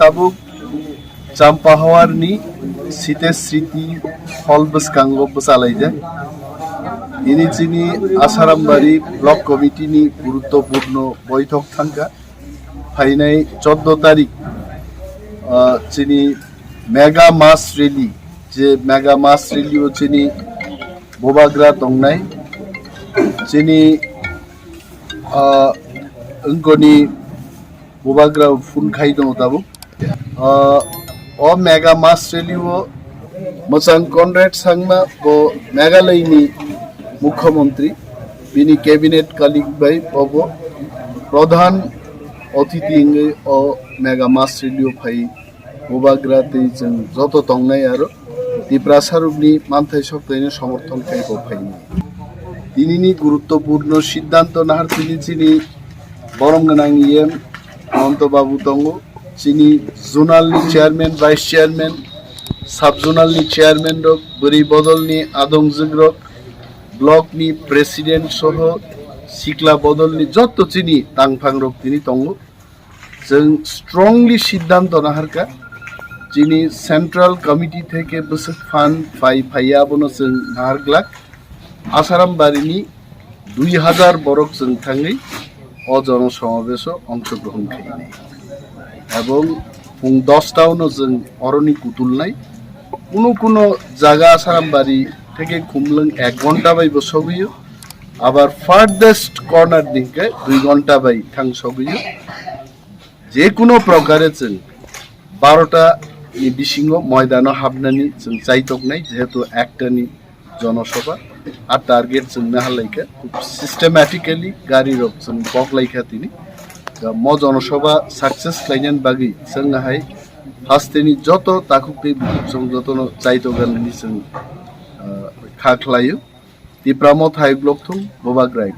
tabuk Champahawarni Site Sriti Holbus Kango Busalaija ini chini Asarambari Block Committee ni গুরুত্বপূর্ণ বৈঠক থাকা ফাইনাই 14 তারিখ চিনি মেগা মাস রেলি যে মেগা মাস রেলিও চিনি বোবাগ্রা দংনাই চিনি अंगनी बोबाग्रा फुन खाई दो तब ओ मेगा मास रेलियो मचांग कॉन्ट्रैक्ट संगमा वो मेघालयनी मुख्यमंत्री बिनी कैबिनेट कलिग भाई वो प्रधान अतिथि इंगे ओ मेगा मास रेलियो भाई बोबाग्रा ते जन जतो तंगनाय आरो दिप्रासारुबनी मानथाय शक्तैनो समर्थन खाई बफायनि दिनैनि गुरुत्वपूर्ण सिद्धांत नाहार चिनी बरमगोनां इएम अनंत बाबू दङ चिनी जोनालनि चेयारमैन वाइस चेयारमैन सब जोनालनि चेयारमैन रक बोरै बदलनि आदंजोग रक ब्लकनि प्रेसिडेंट सह सिक्ला बदलनि जत चिनी तांफां रक तिनि दङ जों स्ट्रंगलि सिद्धांत नाहारका चिनी सेंट्रल कमिटी थेके बोसोर फान्ड फाइयाबोनो जों नाहारग्लाक आसारामबारिनि 2000 बरक जों थाङै अजन समावेश अंशग्रहण खाई এবং फुं 10টাউনো जों अरनि कुतुलनाय কোনো জায়গা আসারামবাড়ি থেকে খুমলং 1 ঘন্টা বাইবো সগিयो আবার ফারদেস্ট কর্নার দিকে 2 ঘন্টা বাই থাং সগিयो যে কোনো প্রকারে जों 12টা नि बिसिङो ময়দানো हाबनानि जों চাইতকনাय যেহেতু একটানি জনসভা আর টার্গেট जों नाहालायका खूब सिस्टेमेटिकली गाड़ी रक जों बगलायका तिनि म जनसभा सक्सेस खालायनायनि बागै जोंहाय फार्स्टनि जत ताकुपे जों जतनो चाइतगाननि जों खाख्लायो दिप्राम थाइ ब्लक थं बोबाग्राय